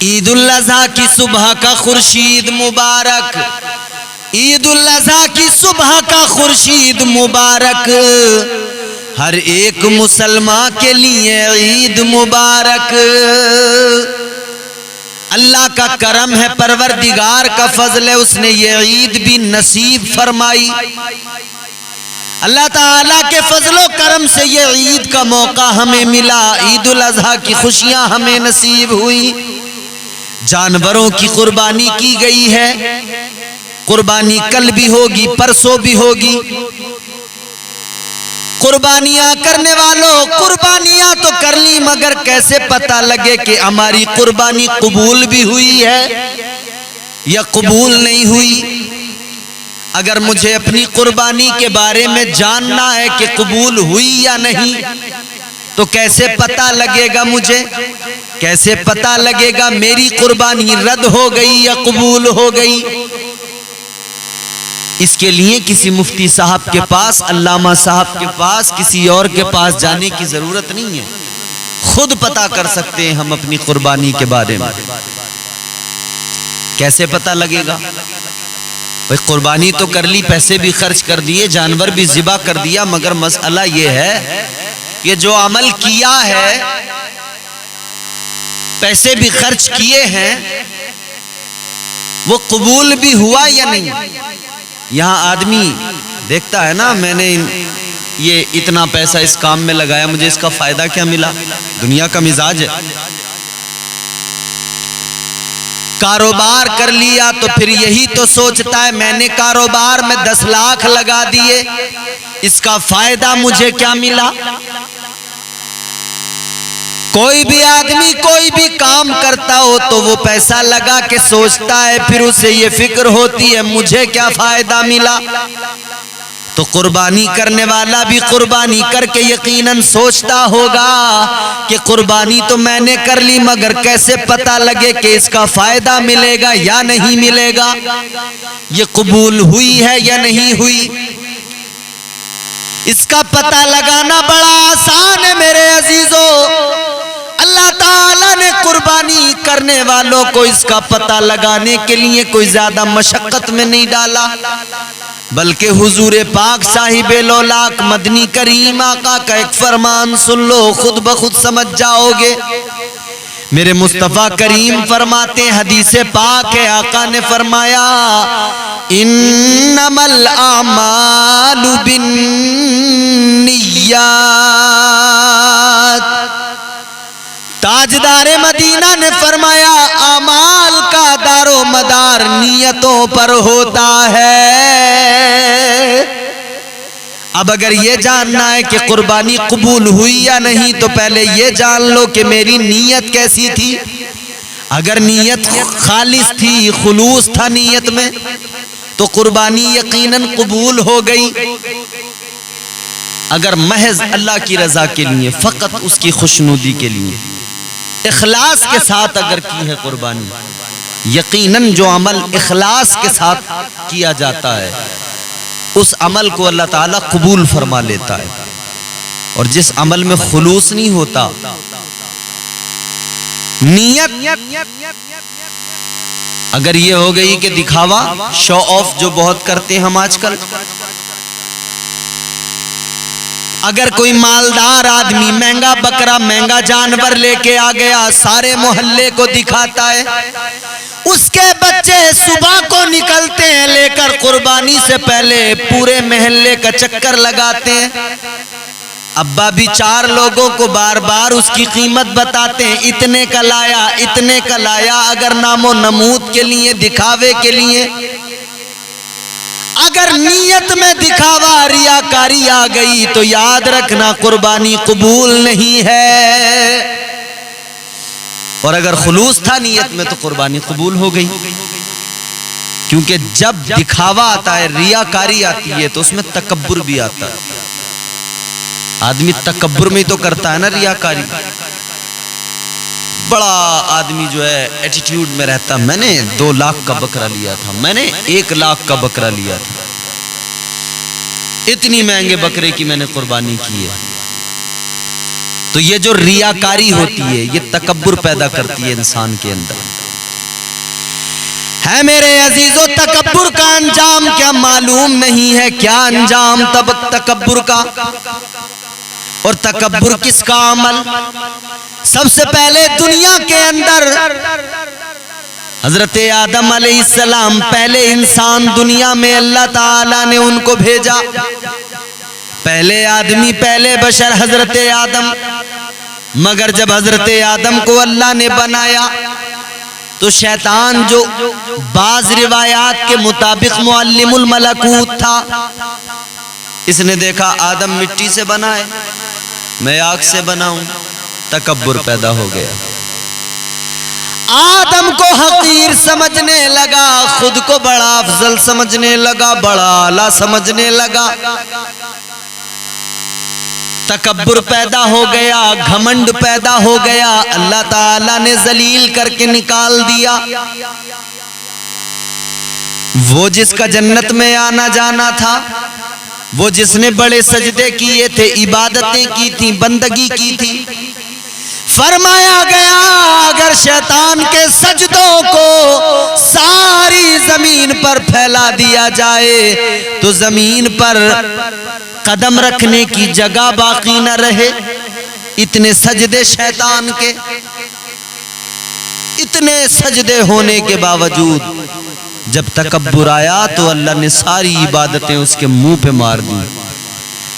ईद उल अज़हा की सुबह का खुर्शीद मुबारक, ईद उल अज़हा की सुबह का खुर्शीद मुबारक, हर एक मुसलमान के लिए ईद मुबारक। अल्लाह का करम है, परवरदिगार का फजल है, उसने ये ईद भी नसीब फरमाई। अल्लाह ताला के फजलो करम से ये ईद का मौका हमें मिला, ईद उल अज़हा की खुशियां हमें नसीब हुई। जानवरों की कुर्बानी की गई है, कुर्बानी कल भी होगी, परसों भी होगी। कुर्बानियां करने वालों, कुर्बानियां तो कर ली, मगर कैसे पता लगे कि हमारी कुर्बानी कबूल भी हुई है या कबूल नहीं हुई। अगर मुझे अपनी कुर्बानी के बारे में जानना है कि कबूल हुई या नहीं, तो कैसे पता लगेगा मुझे, कैसे पता लगेगा मेरी कुर्बानी रद्द हो गई या कबूल हो गई। इसके लिए किसी मुफ्ती साहब के पास, अल्लामा साहब के पास, किसी और के पास जाने की जरूरत नहीं है, खुद पता कर सकते हैं हम अपनी कुर्बानी के बारे में। कैसे पता लगेगा? भाई कुर्बानी तो कर ली, पैसे भी खर्च कर दिए, जानवर भी ज़िबा कर दिया, मगर मसला ये है ये जो अमल किया है, पैसे भी खर्च किए हैं, वो कबूल भी हुआ या नहीं। यहाँ आदमी देखता है ना, मैंने ये इतना पैसा इस काम में लगाया, मुझे इसका फायदा क्या मिला। दुनिया का मिजाज है, कारोबार कर लिया तो फिर यही तो सोचता है मैंने कारोबार में 10 लाख लगा दिए, इसका फायदा मुझे क्या मिला। कोई भी आदमी कोई भी काम करता हो तो वो पैसा लगा के सोचता है, फिर उसे ये फिक्र होती है मुझे क्या फायदा मिला। तो कुर्बानी करने वाला भी कुर्बानी करके यकीनन सोचता होगा कि कुर्बानी तो मैंने कर ली, मगर कैसे पता लगे कि इसका फायदा मिलेगा या नहीं मिलेगा, ये कबूल हुई है या नहीं हुई। इसका पता लगाना बड़ा आसान है मेरे अजीजों। अल्लाह ताला ने कुर्बानी करने वालों को इसका पता लगाने के लिए कोई ज्यादा मशक्कत में नहीं डाला, बल्कि हुजूर पाक साहिबे लौलाक मदनी करीम आका का एक फरमान सुन लो, खुद ब खुद समझ जाओगे। मेरे मुस्तफ़ा करीम फरमाते हैं, हदीस पाक है, आका ने फरमाया इन्नमल आमालु बिन्निय्यात। ताजदारे मदीना ने फरमाया अमाल का दारो मदार नियतों पर होता है। अब अगर ये जानना है कि कुर्बानी कबूल हुई या नहीं, तो पहले ये जान लो कि मेरी नीयत कैसी थी। अगर नीयत खालिस थी, खुलूस था नीयत में, तो कुर्बानी यकीनन कबूल हो गई। अगर महज अल्लाह की रजा के लिए, फकत उसकी खुशनुदी के लिए, इखलास के साथ अगर की है कुर्बानी, यकीनन जो अमल इखलास के साथ किया जाता है उस अमल को अल्लाह ताला कबूल फरमा लेता है। और जिस अमल में खुलूस नहीं होता, नियत अगर ये हो गई कि दिखावा, शो ऑफ जो बहुत करते हैं हम आजकल, अगर कोई मालदार आदमी महंगा बकरा, महंगा जानवर लेके आ गया, सारे मोहल्ले को दिखाता है, उसके बच्चे सुबह को निकलते हैं लेकर कुर्बानी से पहले पूरे मोहल्ले का चक्कर लगाते हैं। अब्बा भी 4 लोगों को बार बार उसकी कीमत बताते हैं, इतने का लाया, इतने का लाया। अगर नामो नमूद के लिए, दिखावे के लिए, अगर नीयत में दिखावा, रियाकारी आ गई, तो याद रखना कुर्बानी कबूल नहीं है। और अगर खुलूस था नीयत में तो कुर्बानी कबूल हो गई। क्योंकि जब दिखावा आता है, रियाकारी आती है, तो उसमें तकब्बुर भी आता है। आदमी तकब्बुर में तो करता है ना रियाकारी। बड़ा आदमी जो है एटीट्यूड में रहता, मैंने 2 लाख का बकरा लिया था, मैंने 1 लाख का बकरा लिया था, इतनी महंगे बकरे की मैंने कुर्बानी की है। तो ये जो रियाकारी होती है ये तकब्बुर पैदा करती है इंसान के अंदर। है मेरे अजीजों, तकब्बुर का अंजाम क्या मालूम नहीं है? क्या अंजाम तब तकब्बुर का? और तकब्बुर किसका अमल? सबसे पहले दुनिया के अंदर हजरत आदम अलैहिस्सलाम पहले इंसान दुनिया में अल्लाह ताला ने उनको भेजा। पहले आदमी, पहले बशर हजरत आदम। मगर जब हजरत आदम को अल्लाह ने बनाया तो शैतान, जो बाज रिवायात के मुताबिक मुअल्लिमुल मलकूत था, इसने देखा आदम मिट्टी से बना है, मैं आग से बनाऊं। तकब्बुर पैदा हो गया। आदम को हकीर समझने लगा, खुद को बड़ा अफजल समझने लगा, बड़ा आला समझने लगा। तकब्बुर पैदा हो गया, घमंड पैदा हो गया। अल्लाह ताला ने जलील करके निकाल दिया। वो जिसका जन्नत में आना जाना था, वो जिसने बड़े सजदे किए थे, इबादतें की थी, बंदगी की थी, फरमाया गया अगर शैतान के सजदों को सारी जमीन पर फैला दिया जाए तो जमीन पर कदम रखने की जगह बाकी न रहे। इतने सजदे शैतान के, इतने सजदे होने के बावजूद जब तकब्बुर आया तो अल्लाह ने सारी इबादतें उसके मुंह पे मार दी।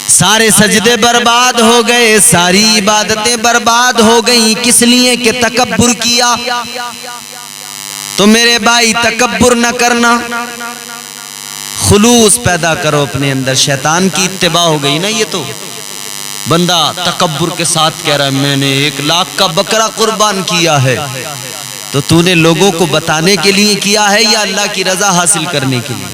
सारे सजदे बर्बाद हो गए, सारी इबादतें बर्बाद हो गई। किस लिए? कि तकब्बुर किया। तो मेरे भाई, तकब्बुर न करना, खुलूस पैदा करो अपने अंदर। शैतान की इत्तिबा हो गई ना। ये तो बंदा तकब्बुर के साथ कह रहा है मैंने 1 लाख का बकरा कुर्बान किया है, तो तूने लोगों को बताने के लिए किया है या अल्लाह की रजा हासिल करने के लिए?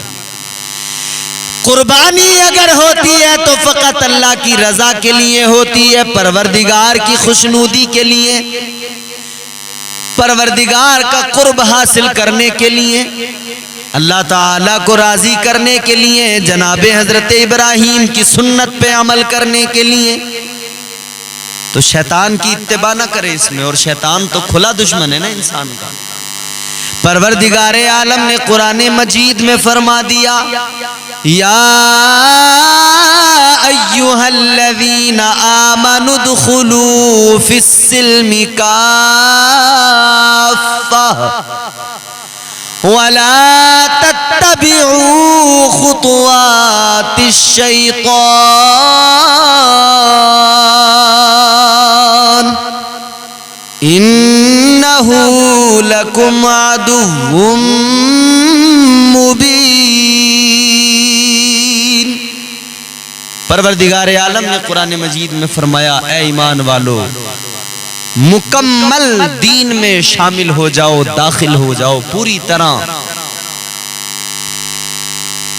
कुर्बानी अगर होती है तो फकत अल्लाह की रजा के लिए होती है, परवरदिगार की खुशनुदी के लिए, परवरदिगार का कुर्ब हासिल करने के लिए, अल्लाह ताला को राजी करने के लिए, जनाबे हजरत इब्राहीम की सुन्नत पे अमल करने के लिए। तो शैतान की इत्तिबा न करे इसमें। और शैतान तो खुला दुश्मन है ना इंसान का। परवरदिगारे आलम ने कुरान मजीद में फरमा दिया, या अय्युहल्लज़ीना आमनु दुखुलू फिस्सिल्मि काफ़्फ़ा वला तत्तबिऊ खुतुवातिश शैतान इन्नहु लकुम अदुव्वुम मुबीन। परवरदिगार आलम ने कुरान मजीद में फरमाया, ए ईमान वालो, मुकम्मल दीन में शामिल हो जाओ, दाखिल हो जाओ पूरी तरह।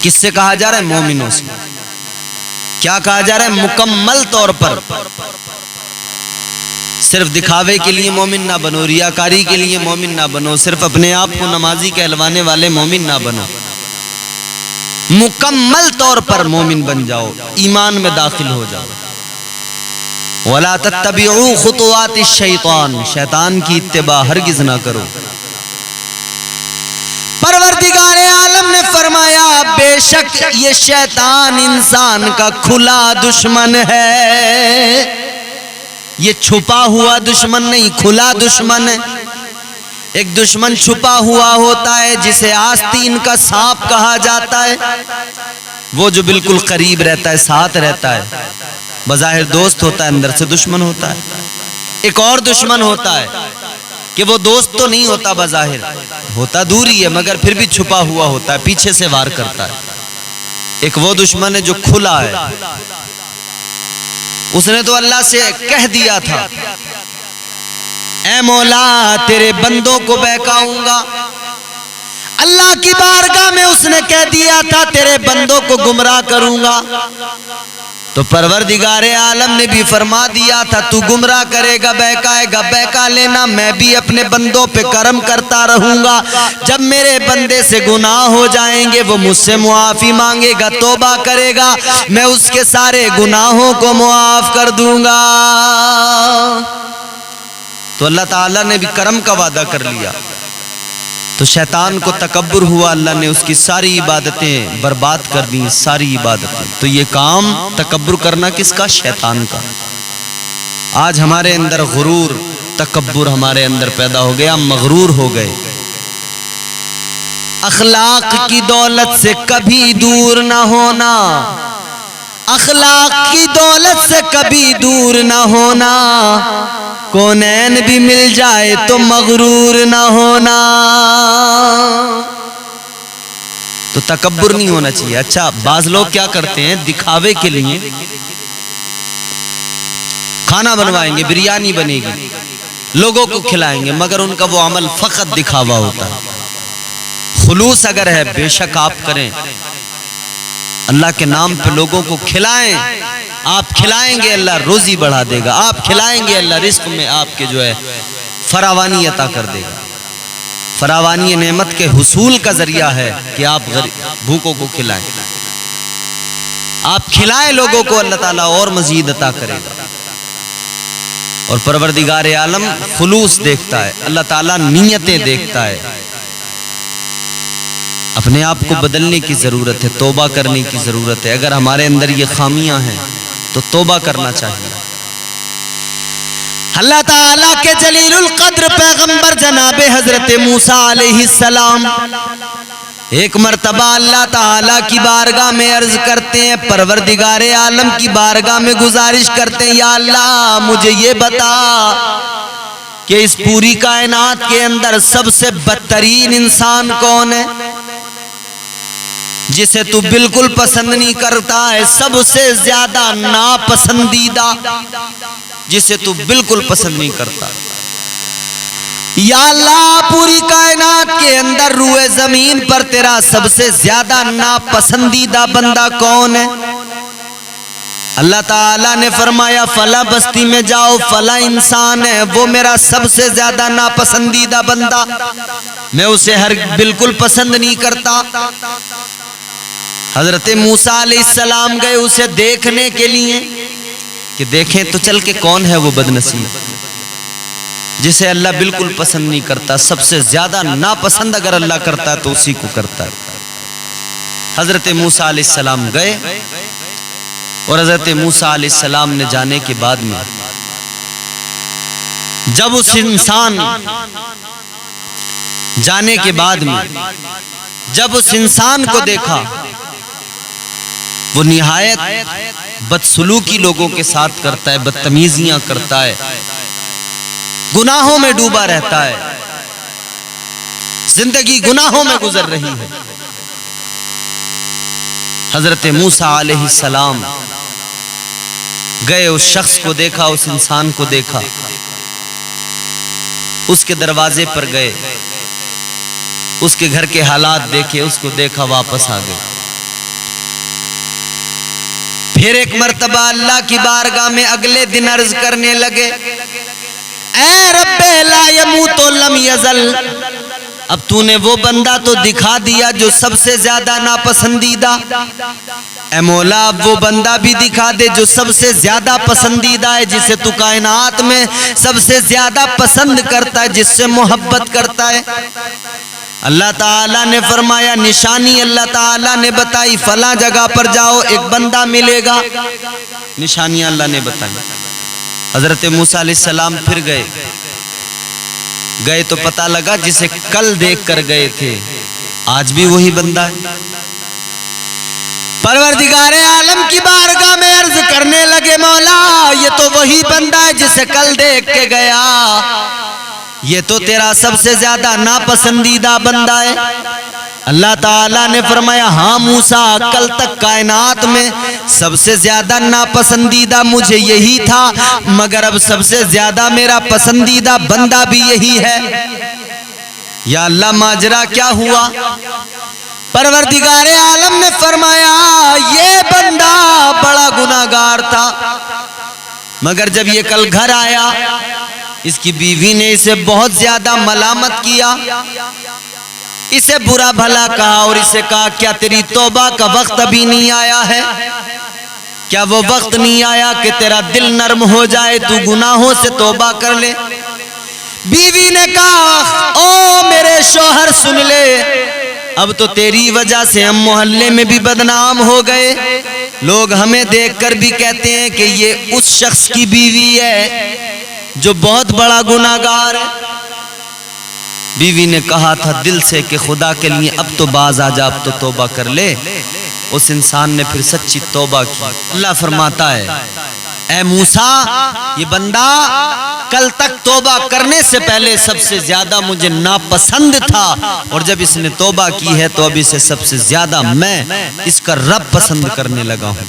किससे कहा जा रहा है? मोमिनों से। क्या कहा जा रहा है? मुकम्मल तौर पर। सिर्फ दिखावे के लिए मोमिन ना बनो, रियाकारी के लिए मोमिन ना बनो, सिर्फ अपने आप को नमाजी कहलवाने वाले मोमिन ना बनो। मुकम्मल तौर पर मोमिन बन जाओ, ईमान में दाखिल हो जाओ। वला तत्तबिऊ खुतुवातिश शैतान, शैतान की इत्तिबा हरगिज ना करो। परवरदिगार आलम ने फरमाया, बेशक ये शैतान इंसान का खुला दुश्मन है। ये छुपा हुआ दुश्मन नहीं, खुला दुश्मन है। एक दुश्मन छुपा हुआ होता है जिसे आस्तीन का सांप कहा जाता है, वो जो बिल्कुल करीब रहता है, साथ रहता है, बज़ाहिर दोस्त होता है, अंदर से दुश्मन होता है। एक और दुश्मन होता है कि वो दोस्त तो नहीं होता, बज़ाहिर होता दूरी है, मगर फिर भी छुपा हुआ होता है, पीछे से वार करता है। एक वो दुश्मन है जो खुला है। उसने तो अल्लाह से कह दिया था, ऐ मौला तेरे बंदों को बहकाऊंगा। अल्लाह की बारगाह में उसने कह दिया था, तेरे बंदों को गुमराह करूंगा। तो परवरदिगारे आलम ने भी फरमा दिया था, तू गुमराह करेगा, बहकाएगा, बहका लेना, मैं भी अपने बंदों पे करम करता रहूंगा। जब मेरे बंदे से गुनाह हो जाएंगे वो मुझसे मुआफ़ी मांगेगा, तौबा करेगा, मैं उसके सारे गुनाहों को मुआफ़ कर दूंगा। तो अल्लाह ताला ने भी करम का वादा कर लिया। तो शैतान को तकब्बुर हुआ, अल्लाह ने उसकी सारी इबादतें बर्बाद कर दी, सारी इबादतें। तो ये काम तकब्बुर करना किसका? शैतान का। आज हमारे अंदर गुरूर, तकब्बुर हमारे अंदर पैदा हो गया, मगरूर हो गए। अखलाक की दौलत से कभी दूर ना होना, अखलाक की दौलत से कभी दूर ना होना, कौनैन भी मिल जाए तो मगरूर ना होना। तो तकब्बुर नहीं होना चाहिए। अच्छा, बाज लोग क्या करते हैं, दिखावे के लिए खाना बनवाएंगे, बिरयानी बनेगी, लोगों को खिलाएंगे, मगर उनका वो अमल फकत दिखावा होता है। खुलूस अगर है, बेशक आप करें, अल्लाह के नाम पे लोगों को खिलाएं। आप खिलाएंगे अल्लाह रोजी बढ़ा देगा, आप खिलाएंगे अल्लाह रिस्क में आपके जो है फरावानी अता कर देगा। फरावानी नेमत के हुसूल का जरिया है कि आप भूखों को खिलाएं। आप खिलाएं लोगों को, अल्लाह ताला और मजीद अता करेगा। और परवरदिगार आलम खुलूस देखता है, अल्लाह ताला नीयतें देखता है। अपने आप को बदलने की ज़रूरत है, तौबा करने की ज़रूरत है। अगर हमारे अंदर ये खामियां हैं तो तौबा करना चाहिए। अल्लाह ताला के जलीलुल क़द्र पैगंबर जनाबे हजरत मूसा अलैहिस्सलाम एक मर्तबा अल्लाह ताला की बारगाह में अर्ज करते हैं, परवरदिगारे आलम की बारगाह में गुजारिश करते हैं, या अल्लाह मुझे ये बता कि इस पूरी कायनात के अंदर सबसे बदतरीन इंसान कौन है, जिसे तू बिल्कुल पसंद नहीं करता है, सबसे ज्यादा नापसंदीदा, जिसे तू बिल्कुल पसंद नहीं करता। या अल्लाह पूरी कायनात के अंदर रूए जमीन पर तेरा सबसे ज्यादा नापसंदीदा बंदा कौन है? अल्लाह ताला ने फरमाया, फला बस्ती में जाओ, फला इंसान है, वो मेरा सबसे ज्यादा नापसंदीदा बंदा, मैं उसे बिल्कुल पसंद नहीं करता। हजरत मूसा अलैहिस्सलाम गए उसे देखने के लिए कि देखें तो चल के कौन है वो बदनसीब जिसे अल्लाह बिल्कुल पसंद नहीं करता। सबसे ज्यादा नापसंद अगर अल्लाह करता है तो उसी को करता है। हजरत मूसा अलैहिस्सलाम गए और हजरत मूसा अलैहिस्सलाम ने जाने के बाद में जब उस इंसान जाने के बाद में जब उस इंसान को देखा, वो निहायत बदसलूकी लोगों के साथ करता है, बदतमीजियां करता है, गुनाहों में डूबा रहता है, जिंदगी गुनाहों में गुजर रही है। हजरत मूसा अलैहिस्सलाम गए, उस शख्स को देखा, उस इंसान को देखा, उसके दरवाजे पर गए, उसके घर के हालात देखे, उसको देखा, वापस आ गए। फिर एक मर्तबा अल्लाह की बारगाह में अगले दिन अर्ज करने लगे, ऐ रब्बे ला यमूतु लम यज़ल, अब तूने वो बंदा तो दिखा दिया जो सबसे ज्यादा नापसंदीदा, ऐ मौला अब वो बंदा भी दिखा दे जो सबसे ज्यादा पसंदीदा है, जिसे तू कायनात में सबसे ज्यादा पसंद करता है, जिससे मोहब्बत करता है। अल्लाह ताला ने फरमाया, निशानी अल्लाह ताला ने बताई, फला जगह पर जाओ, एक बंदा मिलेगा। निशानियां अल्लाह ने बताई। हजरत मूसा अलैहिस्सलाम फिर गए तो पता लगा जिसे कल देख कर गए थे आज भी वही बंदा है। परवरदिगारे आलम की बारगाह में अर्ज करने लगे, मौला ये तो वही बंदा है जिसे कल देख के गया, ये तो तेरा सबसे ज्यादा नापसंदीदा बंदा है। अल्लाह ताला ने फरमाया, हाँ मूसा, कल तक कायनात में सबसे ज्यादा नापसंदीदा मुझे यही था, मगर अब सबसे ज्यादा मेरा पसंदीदा बंदा भी यही है। या अल्लाह माजरा क्या हुआ? परवरदिगार आलम ने फरमाया ये बंदा बड़ा गुनाहगार था, मगर जब ये कल घर आया इसकी बीवी ने इसे बहुत ज्यादा मलामत किया, इसे बुरा भला कहा और इसे कहा क्या तेरी तौबा का वक्त अभी नहीं आया है? क्या वो वक्त नहीं आया कि तेरा दिल नर्म हो जाए, तू गुनाहों से तौबा कर ले? बीवी ने कहा ओ मेरे शौहर सुन ले, अब तो तेरी वजह से हम मोहल्ले में भी बदनाम हो गए, लोग हमें देखकर भी कहते हैं कि ये उस शख्स की बीवी है जो बहुत बड़ा गुनाहगार है। बीवी ने कहा था दिल से कि खुदा के लिए अब तो बाज आ जा, अब तो तौबा कर ले। उस इंसान ने फिर सच्ची तौबा की। अल्लाह फरमाता है ए मूसा, ये बंदा कल तक तौबा करने से पहले सबसे ज्यादा मुझे नापसंद था, और जब इसने तौबा की है तो अब इसे सबसे ज्यादा मैं इसका रब पसंद करने लगा हूं।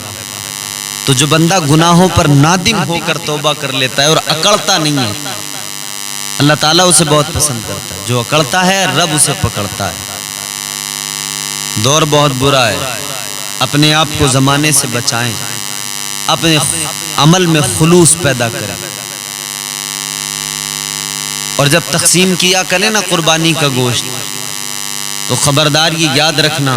तो जो बंदा गुनाहों पर नादिम होकर तौबा कर लेता है और अकड़ता नहीं है, अल्लाह ताला उसे बहुत पसंद करता है। जो अकड़ता है रब उसे पकड़ता है। दौर बहुत बुरा है, अपने आप को जमाने से बचाएं, अपने अमल में खुलूस पैदा करें, और जब तकसीम किया करें ना कुर्बानी का गोश्त, तो खबरदार ये याद रखना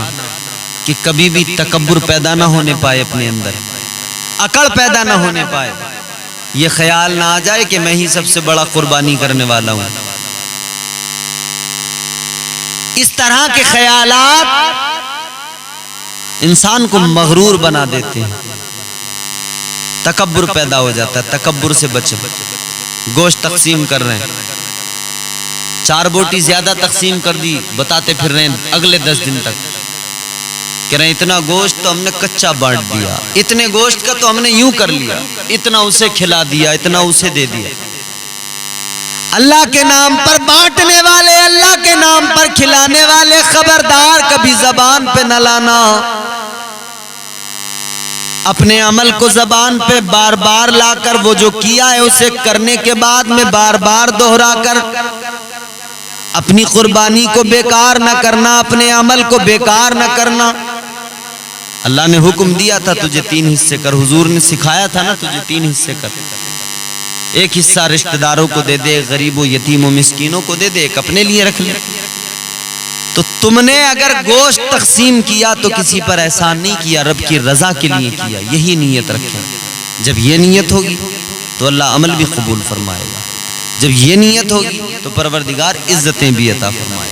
कि कभी भी तकब्बुर पैदा ना होने पाए, अपने अंदर अकड़ पैदा ना होने पाए, ये ख्याल ना आ जाए कि मैं ही सबसे बड़ा कुर्बानी करने वाला हूं। इस तरह के ख्यालात इंसान को मगरूर बना देते हैं, तकब्बुर पैदा हो जाता है। तकब्बुर से बचें। गोश्त तकसीम कर रहे हैं, 4 बोटी ज्यादा तकसीम कर दी, बताते फिर रहे हैं अगले 10 दिन तक, कह रहे हैं इतना गोश्त तो हमने कच्चा बांट दिया, इतने गोश्त का तो हमने यूं कर लिया, इतना उसे खिला दिया, इतना उसे दे दिया। अल्लाह के नाम पर बांटने वाले, अल्लाह के नाम पर खिलाने वाले, खबरदार कभी जबान पे न लाना। अपने अमल को जबान पे बार बार लाकर, वो जो किया है उसे करने के बाद में बार बार दोहरा कर अपनी कुर्बानी को बेकार न करना, अपने अमल को बेकार न करना। अल्लाह ने हुक्म दिया था तुझे 3 हिस्से कर, हुजूर ने सिखाया था ना तुझे 3 हिस्से कर। एक हिस्सा रिश्तेदारों को दे दे, गरीबों यतीमों मिस्कीनों को दे दे, एक अपने लिए रख ले। तो तुमने अगर गोश्त तकसीम किया तो किसी पर एहसान नहीं किया, रब की रजा के लिए किया, यही नीयत रखें। जब ये नीयत होगी तो अल्लाह अमल भी कबूल फरमाएगा, जब ये नीयत होगी तो परवरदिगार इज्जतें भी अता फरमाएगा।